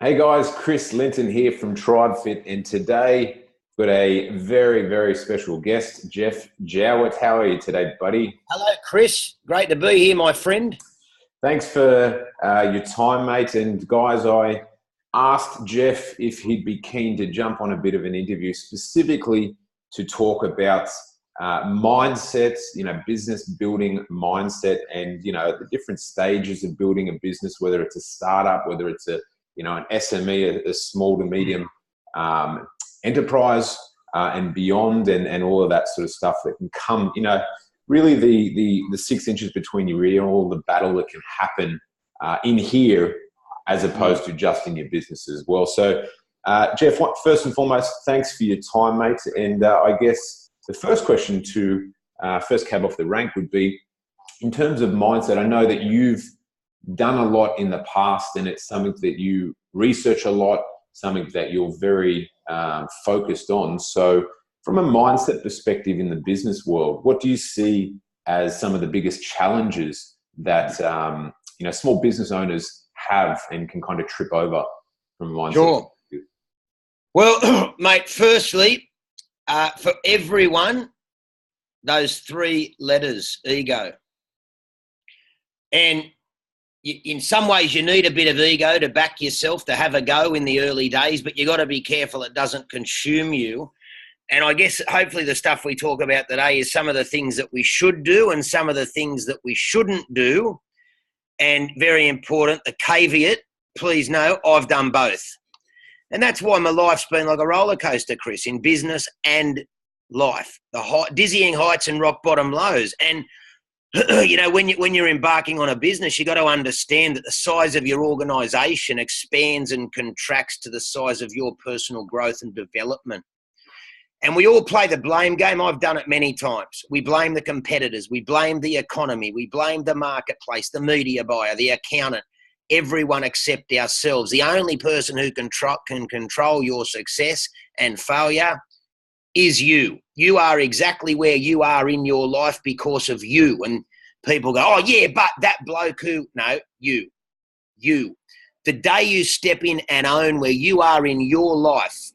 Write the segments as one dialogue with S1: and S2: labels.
S1: Hey guys, Lynton here from Tribefit, and today we've got a very, very special guest, Geoff Jowett. How are you today, buddy?
S2: Hello, Chris. Great to be here, my friend.
S1: Thanks for your time, mate. And guys, I asked Geoff if he'd be keen to jump on a bit of an interview, specifically to talk about mindsets, business building mindset, and the different stages of building a business, whether it's a startup, whether it's an SME, a small to medium enterprise, and beyond, and all of that sort of stuff that can come, really the 6 inches between your ear and all the battle that can happen in here, as opposed to just in your business as well. So, Geoff, first and foremost, thanks for your time, mate. And I guess the first question to first cab off the rank would be, in terms of mindset, I know that you've done a lot in the past, and it's something that you research a lot, something that you're very focused on. So from a mindset perspective in the business world, what do you see as some of the biggest challenges that small business owners have and can kind of trip over from a mindset
S2: Sure.
S1: perspective?
S2: Well, mate, firstly, for everyone, those three letters, ego. And in some ways, you need a bit of ego to back yourself, to have a go in the early days, but you got to be careful it doesn't consume you. And I guess hopefully the stuff we talk about today is some of the things that we should do and some of the things that we shouldn't do. And very important, the caveat, please know, I've done both. And that's why my life's been like a roller coaster, Chris, in business and life. The dizzying heights and rock bottom lows. And when you're embarking on a business, you got to understand that the size of your organisation expands and contracts to the size of your personal growth and development. And we all play the blame game. I've done it many times. We blame the competitors. We blame the economy. We blame the marketplace, the media buyer, the accountant, everyone except ourselves. The only person who can control your success and failure is you. You are exactly where you are in your life because of you. And people go, oh, yeah, but that bloke who... No, you. The day you step in and own where you are in your life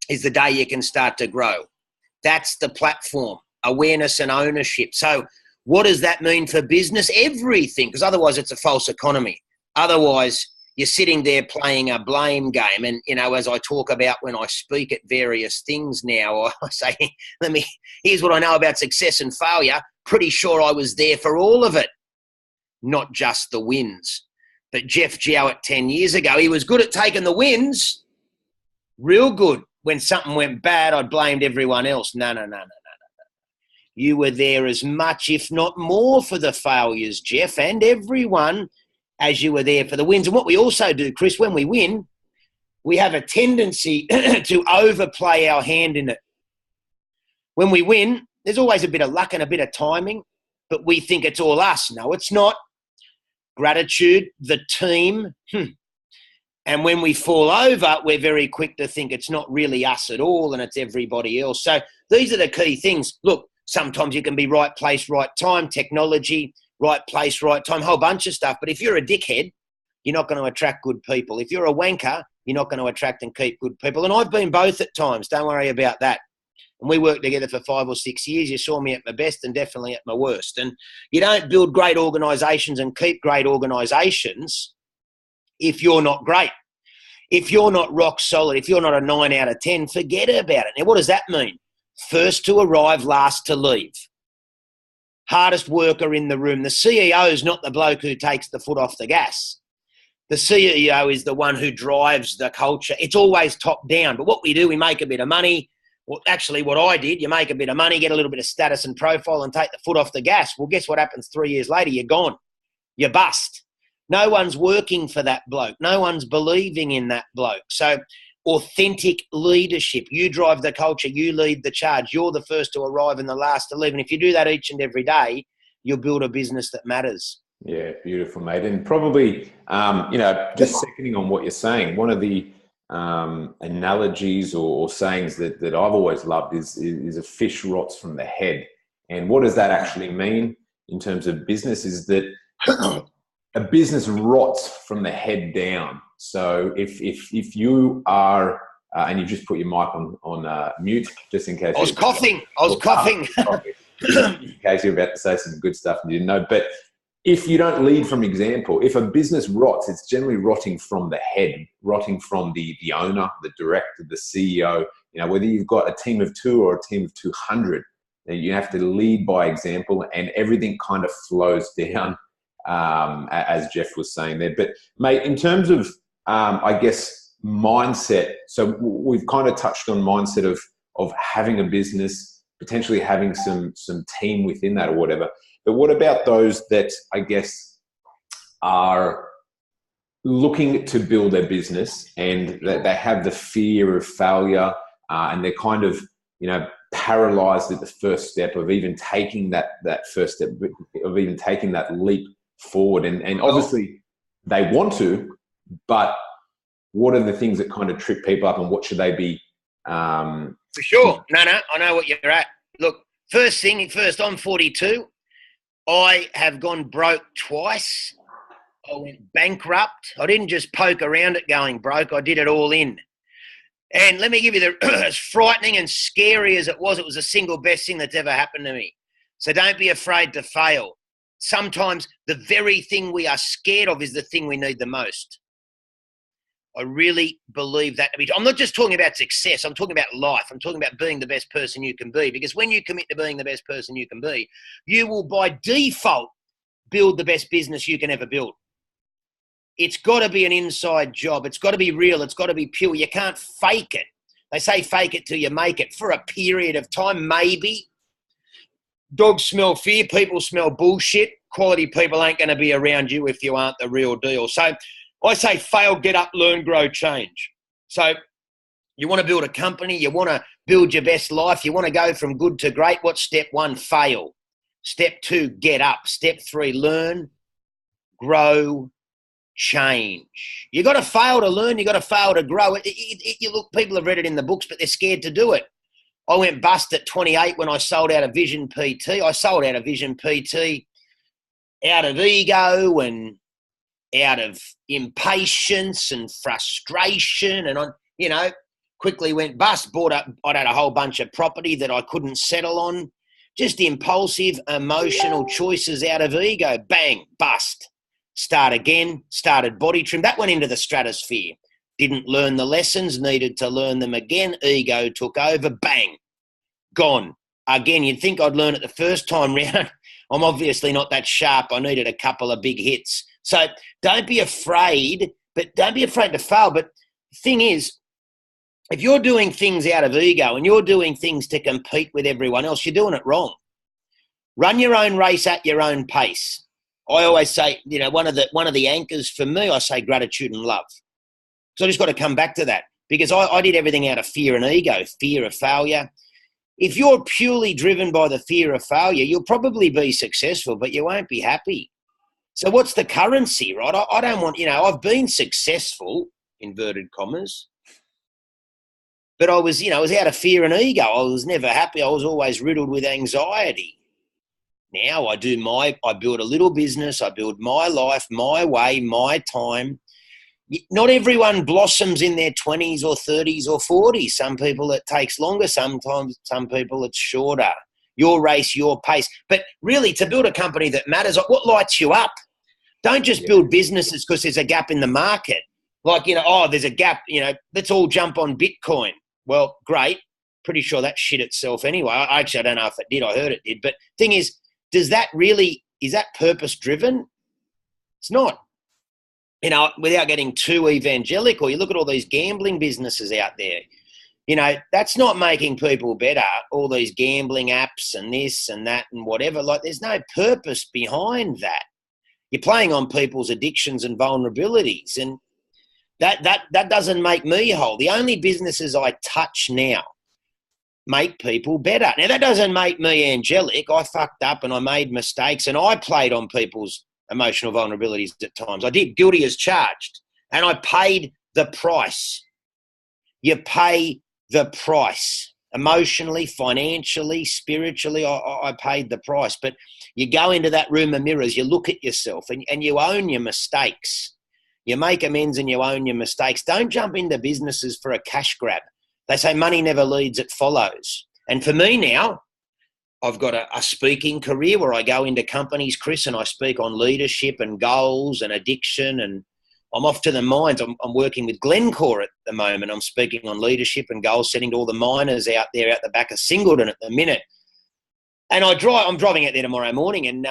S2: is the day you can start to grow. That's the platform, awareness and ownership. So what does that mean for business? Everything, because otherwise it's a false economy. Otherwise, you're sitting there playing a blame game. And, as I talk about when I speak at various things now, I say, here's what I know about success and failure. Pretty sure I was there for all of it, not just the wins. But Geoff Jowett 10 years ago, he was good at taking the wins, real good. When something went bad, I blamed everyone else. No. You were there as much, if not more, for the failures, Geoff, and everyone, as you were there for the wins. And what we also do, Chris, when we win, we have a tendency to overplay our hand in it. When we win, there's always a bit of luck and a bit of timing, but we think it's all us. No, it's not. Gratitude, the team. And when we fall over, we're very quick to think it's not really us at all and it's everybody else. So these are the key things. Look, sometimes you can be right place, right time, technology, right place, right time, whole bunch of stuff. But if you're a dickhead, you're not going to attract good people. If you're a wanker, you're not going to attract and keep good people. And I've been both at times. Don't worry about that. And we worked together for 5 or 6 years. You saw me at my best and definitely at my worst. And you don't build great organisations and keep great organisations if you're not great. If you're not rock solid, if you're not a 9 out of 10, forget about it. Now, what does that mean? First to arrive, last to leave. Hardest worker in the room. The CEO is not the bloke who takes the foot off the gas. The CEO is the one who drives the culture. It's always top down. But what we do, we make a bit of money. Well, actually, what I did, you make a bit of money, get a little bit of status and profile and take the foot off the gas. Well, guess what happens 3 years later? You're gone. You're bust. No one's working for that bloke. No one's believing in that bloke. So authentic leadership. You drive the culture. You lead the charge. You're the first to arrive and the last to leave. And if you do that each and every day, you'll build a business that matters.
S1: Yeah, beautiful, mate. And probably, just seconding on what you're saying, one of the analogies or sayings that I've always loved is a fish rots from the head. And what does that actually mean in terms of business is that a business rots from the head down. So if you are, and you just put your mic on mute, just in case.
S2: I was coughing.
S1: In case you're about to say some good stuff and you didn't know. But if you don't lead from example, if a business rots, it's generally rotting from the head, rotting from the owner, the director, the CEO. You know, whether you've got a team of 2 or a team of 200, you have to lead by example, and everything kind of flows down, as Geoff was saying there. But mate, in terms of, I guess, mindset, so we've kind of touched on mindset of having a business, potentially having some team within that or whatever. But what about those that, I guess, are looking to build their business and that they have the fear of failure, and they're kind of, you know, paralyzed at the first step of even taking that first step, of even taking that leap forward, and obviously they want to, but what are the things that kind of trip people up, and what should they be?
S2: For sure. No, I know what you're at. Look, first, I'm 42. I have gone broke twice. I went bankrupt. I didn't just poke around at going broke. I did it all in. And let me give you as frightening and scary as it was the single best thing that's ever happened to me. So don't be afraid to fail. Sometimes the very thing we are scared of is the thing we need the most. I really believe that to be. I'm not just talking about success. I'm talking about life. I'm talking about being the best person you can be. Because when you commit to being the best person you can be, you will by default build the best business you can ever build. It's got to be an inside job. It's got to be real. It's got to be pure. You can't fake it. They say fake it till you make it. For a period of time, maybe. Dogs smell fear. People smell bullshit. Quality people ain't going to be around you if you aren't the real deal. So I say fail, get up, learn, grow, change. So you want to build a company. You want to build your best life. You want to go from good to great. What's step 1? Fail. Step 2, get up. Step 3, learn, grow, change. You got to fail to learn. You got to fail to grow. You look, people have read it in the books, but they're scared to do it. I went bust at 28 when I sold out of Vision PT. I sold out of Vision PT out of ego and out of impatience and frustration, and I, quickly went bust. I'd had a whole bunch of property that I couldn't settle on. Just impulsive, emotional choices out of ego. Bang, bust. Start again, started body trim. That went into the stratosphere. Didn't learn the lessons, needed to learn them again. Ego took over, bang, gone. Again, you'd think I'd learn it the first time round. I'm obviously not that sharp. I needed a couple of big hits. So don't be afraid, but don't be afraid to fail. But the thing is, if you're doing things out of ego and you're doing things to compete with everyone else, you're doing it wrong. Run your own race at your own pace. I always say, you know, one of the anchors for me, I say gratitude and love. So I just got to come back to that, because I did everything out of fear and ego, fear of failure. If you're purely driven by the fear of failure, you'll probably be successful, but you won't be happy. So what's the currency, right? I don't want, I've been successful, inverted commas, but I was out of fear and ego. I was never happy. I was always riddled with anxiety. Now I build a little business. I build my life, my way, my time. Not everyone blossoms in their 20s or 30s or 40s. Some people it takes longer. Sometimes some people it's shorter. Your race, your pace. But really, to build a company that matters, what lights you up? Don't just build businesses because there's a gap in the market. Like, there's a gap, let's all jump on Bitcoin. Well, great. Pretty sure that shit itself anyway. I don't know if it did. I heard it did. But thing is that purpose driven? It's not. Without getting too evangelical, you look at all these gambling businesses out there. That's not making people better. All these gambling apps and this and that and whatever. Like, there's no purpose behind that. You're playing on people's addictions and vulnerabilities, and that doesn't make me whole. The only businesses I touch now make people better. Now, that doesn't make me angelic. I fucked up and I made mistakes, and I played on people's emotional vulnerabilities at times. I did, guilty as charged, and I paid the price. You pay the price. Emotionally, financially, spiritually, I paid the price. But you go into that room of mirrors, you look at yourself, and you own your mistakes. You make amends and you own your mistakes. Don't jump into businesses for a cash grab. They say money never leads, it follows. And for me now, I've got a speaking career where I go into companies, Chris, and I speak on leadership and goals and addiction, and I'm off to the mines. I'm working with Glencore at the moment. I'm speaking on leadership and goal setting to all the miners out there out the back of Singleton at the minute. And I'm driving out there tomorrow morning, and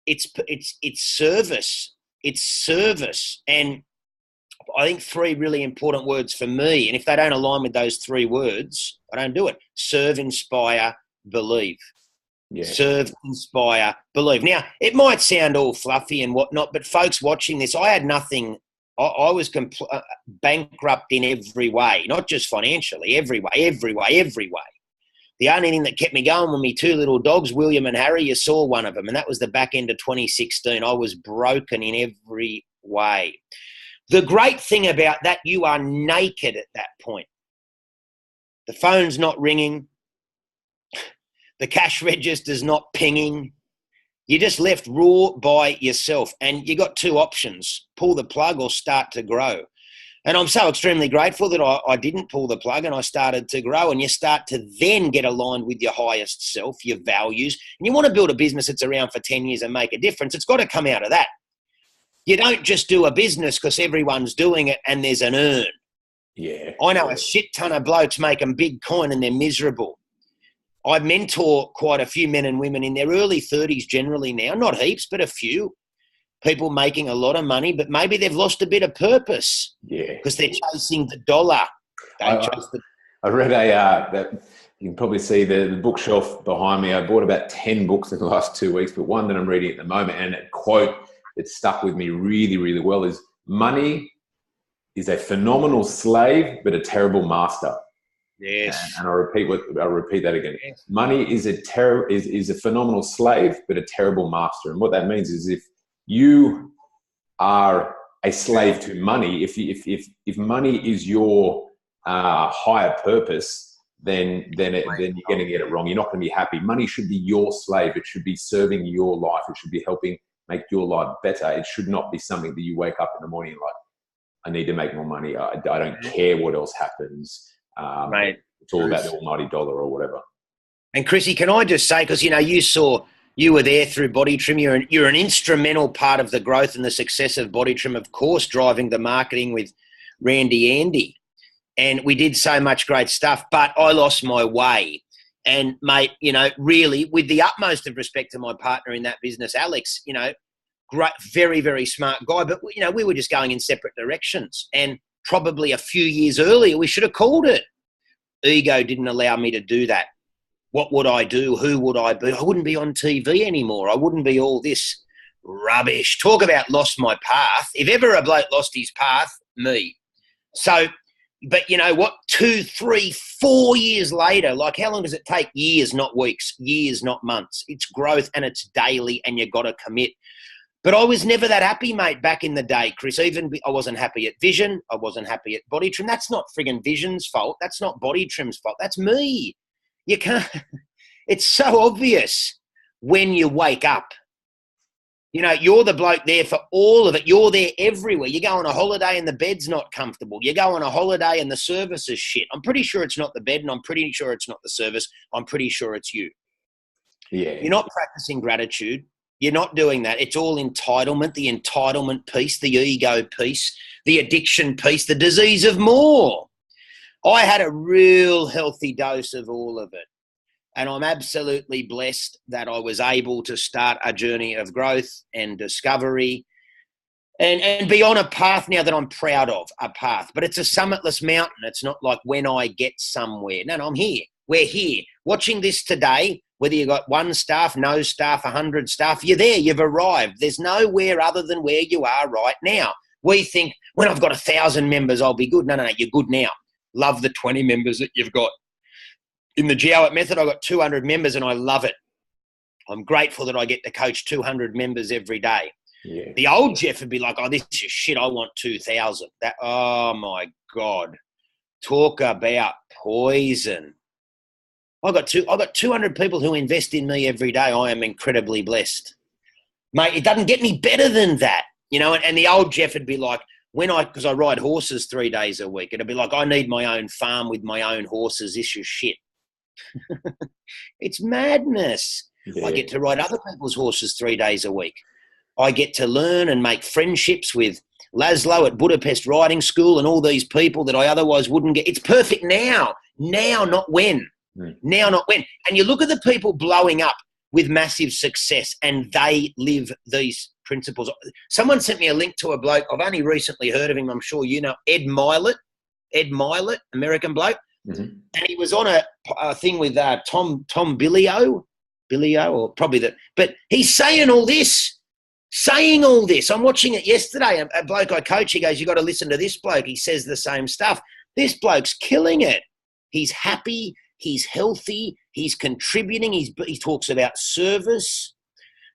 S2: it's service. It's service, and I think 3 really important words for me. And if they don't align with those 3 words, I don't do it. Serve, inspire, believe. Yeah. Serve, inspire, believe. Now, it might sound all fluffy and whatnot, but folks watching this, I had nothing. I was bankrupt in every way, not just financially, every way. The only thing that kept me going were my 2 little dogs, William and Harry. You saw one of them, and that was the back end of 2016. I was broken in every way. The great thing about that, you are naked at that point. The phone's not ringing. The cash register's not pinging. You're just left raw by yourself, and you got 2 options: pull the plug or start to grow. And I'm so extremely grateful that I didn't pull the plug and I started to grow. And you start to then get aligned with your highest self, your values. And you want to build a business that's around for 10 years and make a difference. It's got to come out of that. You don't just do a business because everyone's doing it and there's an earn.
S1: Yeah.
S2: I know a shit ton of blokes making big coin and they're miserable. I mentor quite a few men and women in their early 30s generally now, not heaps, but a few. People making a lot of money, but maybe they've lost a bit of purpose.
S1: Yeah.
S2: Because they're chasing the dollar.
S1: I read that you can probably see the bookshelf behind me. I bought about 10 books in the last 2 weeks, but one that I'm reading at the moment, and a quote that stuck with me really, really well is, money is a phenomenal slave, but a terrible master.
S2: Yes.
S1: And I'll repeat that again. Yes. Money is a phenomenal slave, but a terrible master. And what that means is if you are a slave to money, if money is your higher purpose, then you're going to get it wrong. You're not going to be happy. Money should be your slave. It should be serving your life. It should be helping make your life better. It should not be something that you wake up in the morning and like, I need to make more money. I don't care what else happens.
S2: Mate,
S1: it's all about the almighty dollar or whatever.
S2: And Chrissy, can I just say, because you were there through Body Trim. You're an instrumental part of the growth and the success of Body Trim, of course, driving the marketing with Randy Andy. And we did so much great stuff, but I lost my way. And mate, really, with the utmost of respect to my partner in that business, Alex, great, very, very smart guy. But, we were just going in separate directions. And probably a few years earlier, we should have called it. Ego didn't allow me to do that. What would I do? Who would I be? I wouldn't be on TV anymore. I wouldn't be all this rubbish. Talk about lost my path. If ever a bloke lost his path, me. So, but you know what? 2, 3, 4 years later, like how long does it take? Years, not weeks. Years, not months. It's growth and it's daily and you got to commit. But I was never that happy, mate, back in the day, Chris. Even I wasn't happy at Vision. I wasn't happy at Body Trim. That's not friggin' Vision's fault. That's not Body Trim's fault. That's me. You can't. It's so obvious when you wake up. You're the bloke there for all of it. You're there everywhere. You go on a holiday and the bed's not comfortable. You go on a holiday and the service is shit. I'm pretty sure it's not the bed and I'm pretty sure it's not the service. I'm pretty sure it's you.
S1: Yeah.
S2: You're not practicing gratitude. You're not doing that. It's all entitlement, the entitlement piece, the ego piece, the addiction piece, the disease of more. I had a real healthy dose of all of it. And I'm absolutely blessed that I was able to start a journey of growth and discovery and be on a path now that I'm proud of, a path. But it's a summitless mountain. It's not like when I get somewhere. No, I'm here. We're here. Watching this today, whether you've got 1 staff, no staff, 100 staff, you're there. You've arrived. There's nowhere other than where you are right now. We think, when I've got 1,000 members, I'll be good. No, you're good now. Love the 20 members that you've got. In the Jowett method, I've got 200 members and I love it. I'm grateful that I get to coach 200 members every day.
S1: Yeah.
S2: The old Geoff would be like, oh, this is shit. I want 2,000. Oh my God. Talk about poison. I got 200 people who invest in me every day. I am incredibly blessed. Mate, it doesn't get any better than that. You know, and the old Geoff would be like, because I ride horses 3 days a week, it'd be like, I need my own farm with my own horses. This is shit. It's madness. Yeah. I get to ride other people's horses 3 days a week. I get to learn and make friendships with Laszlo at Budapest Riding School and all these people that I otherwise wouldn't get. It's perfect now, not when. Now, not when. And you look at the people blowing up with massive success and they live these principles. Someone sent me a link to a bloke. I've only recently heard of him. I'm sure you know Ed Milet, American bloke. Mm-hmm. And he was on a thing with Tom Billio, or probably that. But he's saying all this. I'm watching it yesterday. A bloke I coach, he goes, you got to listen to this bloke. He says the same stuff. This bloke's killing it. He's happy. He's healthy. He's contributing. He talks about service.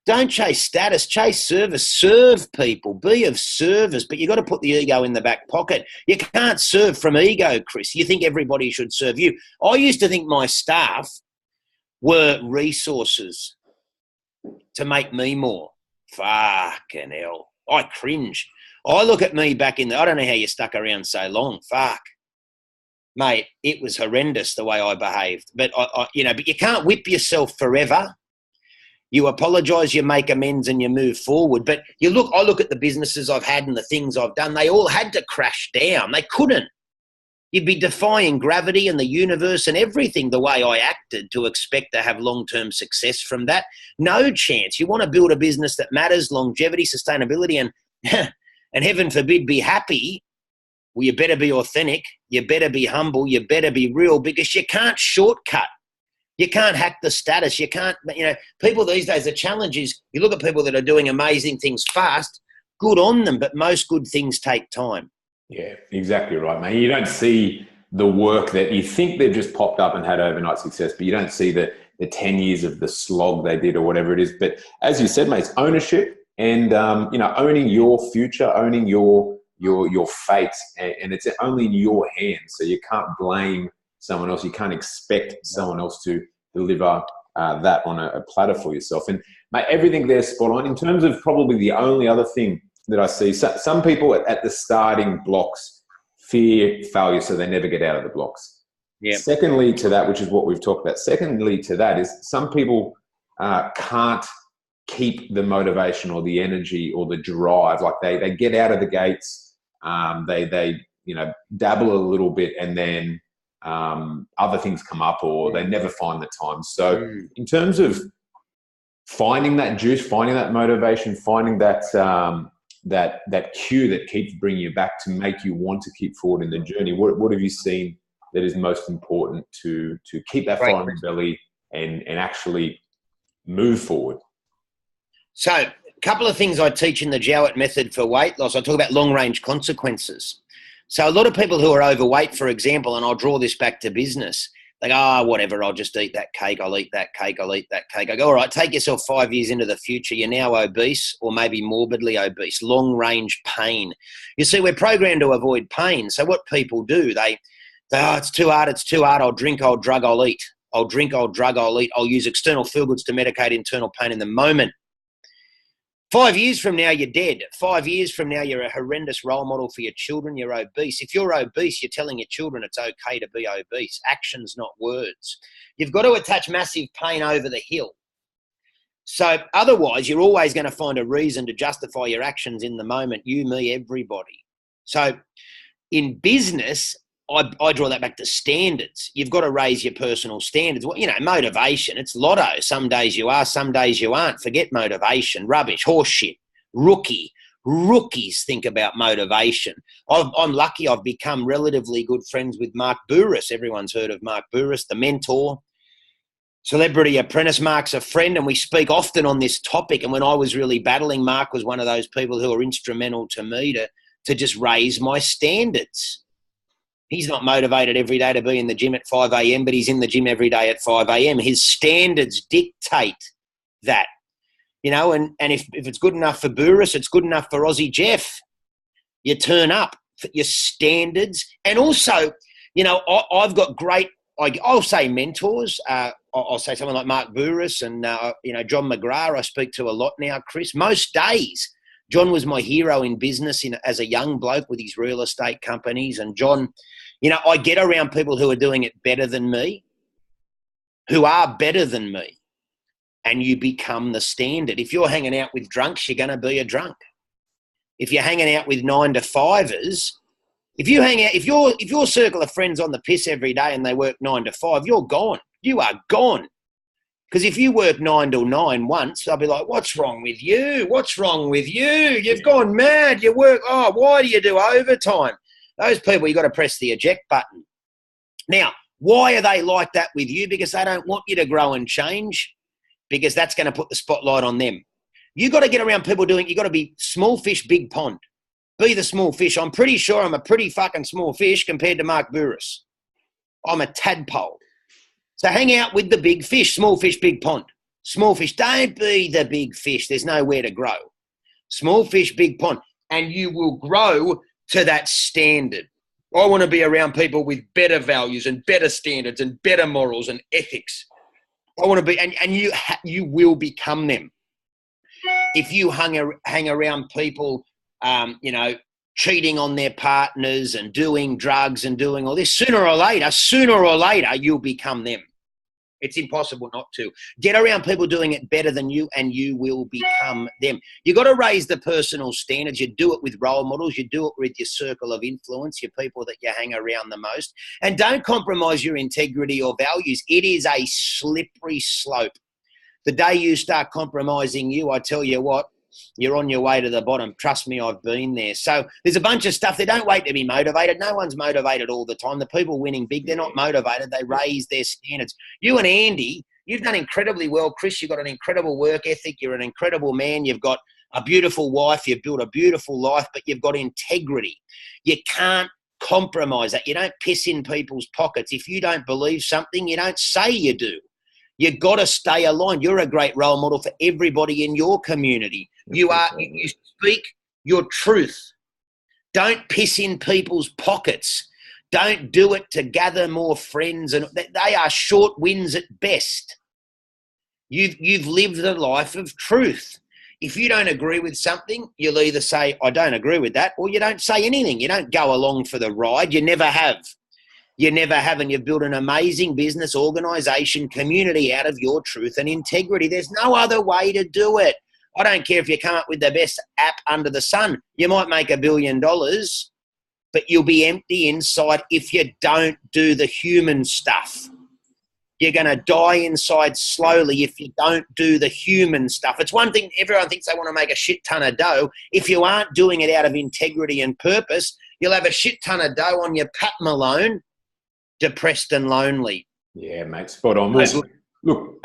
S2: Don't chase status, chase service. Serve people. Be of service. But you've got to put the ego in the back pocket. You can't serve from ego, Chris. You think everybody should serve you. I used to think my staff were resources to make me more. Fucking hell. I cringe. I look at me back I don't know how you stuck around so long. Fuck. Mate, it was horrendous the way I behaved. But, but you can't whip yourself forever. You apologise, you make amends and you move forward. But I look at the businesses I've had and the things I've done, they all had to crash down. They couldn't. You'd be defying gravity and the universe and everything the way I acted to expect to have long-term success from that. No chance. You want to build a business that matters, longevity, sustainability, and heaven forbid, be happy. Well, you better be authentic. You better be humble. You better be real, because you can't shortcut. You can't hack the status. You can't, people these days, the challenge is you look at people that are doing amazing things fast, good on them, but most good things take time.
S1: Yeah, exactly right, mate. You don't see the work that you think they've just popped up and had overnight success, but you don't see the 10 years of the slog they did or whatever it is. But as you said, mate, it's ownership and, owning your future, owning your fate, and it's only in your hands. So you can't blame someone else. You can't expect someone else to deliver that on a platter for yourself. And mate, everything there's spot on. In terms of probably the only other thing that I see, some people at the starting blocks fear failure, so they never get out of the blocks.
S2: Yeah.
S1: Secondly to that, which is what we've talked about, secondly to that is some people can't keep the motivation or the energy or the drive. Like they get out of the gates, they dabble a little bit, and then other things come up, or they never find the time. So in terms of finding that juice, finding that motivation, finding that cue that keeps bringing you back to make you want to keep forward in the journey, what have you seen that is most important to keep that fire in the belly and actually move forward? So
S2: a couple of things I teach in the Jowett method for weight loss. I talk about long-range consequences. So a lot of people who are overweight, for example, and I'll draw this back to business, they go, whatever, I'll just eat that cake, I'll eat that cake, I'll eat that cake. I go, all right, take yourself 5 years into the future, you're now obese or maybe morbidly obese, long-range pain. You see, we're programmed to avoid pain. So what people do, they it's too hard, I'll drink, I'll drug, I'll eat. I'll drink, I'll drug, I'll eat. I'll use external feel-goods to medicate internal pain in the moment. 5 years from now, you're dead. 5 years from now, you're a horrendous role model for your children. You're obese. If you're obese, you're telling your children it's okay to be obese. Actions, not words. You've got to attach massive pain over the hill. So otherwise, you're always going to find a reason to justify your actions in the moment. You, me, everybody. So in business, I draw that back to standards. You've got to raise your personal standards. Well, motivation, it's lotto. Some days you are, some days you aren't. Forget motivation, rubbish, horse shit, rookie. Rookies think about motivation. I'm lucky I've become relatively good friends with Mark Bouris. Everyone's heard of Mark Bouris, the mentor. Celebrity Apprentice. Mark's a friend, and we speak often on this topic. And when I was really battling, Mark was one of those people who were instrumental to me to just raise my standards. He's not motivated every day to be in the gym at 5 a.m., but he's in the gym every day at 5 a.m. His standards dictate that, and if it's good enough for Bouris, it's good enough for Aussie Geoff. You turn up for your standards. And also, I've got great, I'll say mentors. I'll say someone like Mark Bouris and, John McGrath I speak to a lot now, Chris. Most days, John was my hero in business as a young bloke with his real estate companies. And John, you know, I get around people who are doing it better than me, who are better than me, and you become the standard. If you're hanging out with drunks, you're going to be a drunk. If you're hanging out with 9-to-5ers, if your circle of friends on the piss every day and they work 9 to 5, you're gone. You are gone. Because if you work 9 till 9 once, I'll be like, what's wrong with you? What's wrong with you? You've gone mad. You work, why do you do overtime? Those people, you've got to press the eject button. Now, why are they like that with you? Because they don't want you to grow and change, because that's going to put the spotlight on them. You've got to get around people you've got to be small fish, big pond. Be the small fish. I'm pretty sure I'm a pretty fucking small fish compared to Mark Burris. I'm a tadpole. So hang out with the big fish, small fish, big pond. Small fish, don't be the big fish. There's nowhere to grow. Small fish, big pond. And you will grow to that standard. I want to be around people with better values and better standards and better morals and ethics. I want to be, and you will become them. If you hang around people, cheating on their partners and doing drugs and doing all this, sooner or later, you'll become them. It's impossible not to. Get around people doing it better than you and you will become them. You've got to raise the personal standards. You do it with role models. You do it with your circle of influence, your people that you hang around the most. And don't compromise your integrity or values. It is a slippery slope. The day you start compromising I tell you what, you're on your way to the bottom. Trust me, I've been there. So there's a bunch of stuff. They don't wait to be motivated. No one's motivated all the time. The people winning big, they're not motivated. They raise their standards. You and Andy, you've done incredibly well. Chris, you've got an incredible work ethic. You're an incredible man. You've got a beautiful wife. You've built a beautiful life, but you've got integrity. You can't compromise that. You don't piss in people's pockets. If you don't believe something, you don't say you do. You've got to stay aligned. You're a great role model for everybody in your community. You speak your truth. Don't piss in people's pockets. Don't do it to gather more friends. And they are short wins at best. You've lived a life of truth. If you don't agree with something, you'll either say, I don't agree with that, or you don't say anything. You don't go along for the ride. You never have. You never have, and you've built an amazing business, organisation, community out of your truth and integrity. There's no other way to do it. I don't care if you come up with the best app under the sun. You might make $1 billion, but you'll be empty inside if you don't do the human stuff. You're going to die inside slowly if you don't do the human stuff. It's one thing, everyone thinks they want to make a shit ton of dough. If you aren't doing it out of integrity and purpose, you'll have a shit ton of dough on your Pat Malone, depressed and lonely.
S1: Yeah, mate, spot on. Look,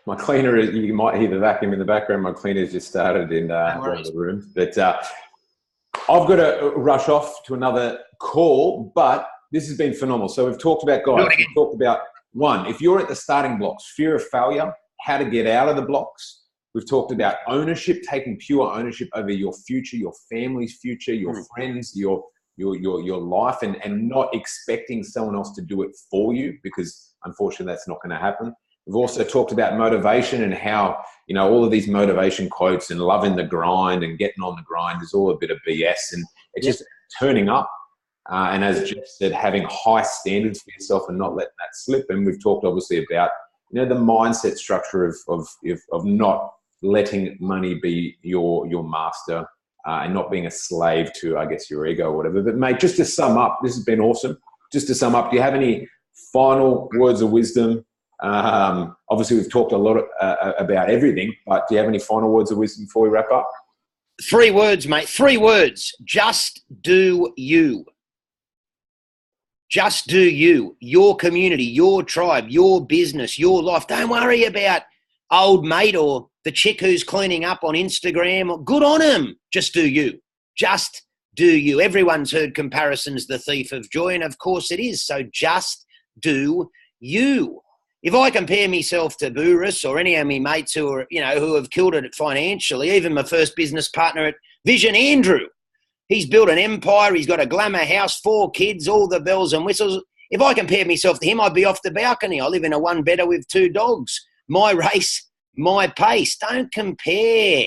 S1: my cleaner, you might hear the vacuum in the background. My cleaner's just started in one of the rooms. But I've got to rush off to another call, but this has been phenomenal. So we've talked about, guys, we've talked about, one, if you're at the starting blocks, fear of failure, how to get out of the blocks. We've talked about ownership, taking pure ownership over your future, your family's future, your friends, your life, and not expecting someone else to do it for you, because unfortunately that's not going to happen. We've also talked about motivation and how, all of these motivation quotes and loving the grind and getting on the grind is all a bit of BS, and it's just turning up. And as Geoff said, having high standards for yourself and not letting that slip. And we've talked obviously about, the mindset structure of not letting money be your master, and not being a slave to, I guess, your ego or whatever. But mate, just to sum up, this has been awesome. Just to sum up, do you have any final words of wisdom? Obviously, we've talked a lot about everything, but do you have any final words of wisdom before we wrap up?
S2: 3 words, mate. 3 words. Just do you. Just do you. Your community, your tribe, your business, your life. Don't worry about old mate or the chick who's cleaning up on Instagram. Good on him. Just do you. Just do you. Everyone's heard comparison's the thief of joy, and of course it is. So just do you. If I compare myself to Burris or any of my mates who are, who have killed it financially, even my first business partner at Vision, Andrew, he's built an empire. He's got a glamour house, 4 kids, all the bells and whistles. If I compare myself to him, I'd be off the balcony. I live in a 1-bedder with 2 dogs. My race, my pace. Don't compare.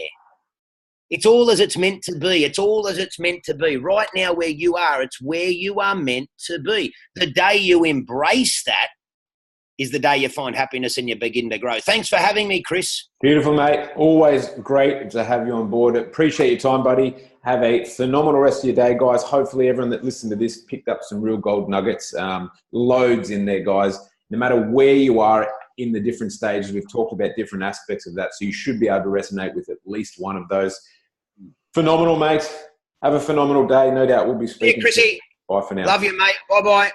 S2: It's all as it's meant to be. It's all as it's meant to be. Right now where you are, it's where you are meant to be. The day you embrace that is the day you find happiness and you begin to grow. Thanks for having me, Chris.
S1: Beautiful, mate. Always great to have you on board. Appreciate your time, buddy. Have a phenomenal rest of your day, guys. Hopefully everyone that listened to this picked up some real gold nuggets. Loads in there, guys. No matter where you are in the different stages, we've talked about different aspects of that, so you should be able to resonate with at least one of those. Phenomenal, mate. Have a phenomenal day. No doubt we'll be speaking.
S2: Yeah, Chrissy.
S1: Bye for now.
S2: Love you, mate. Bye-bye.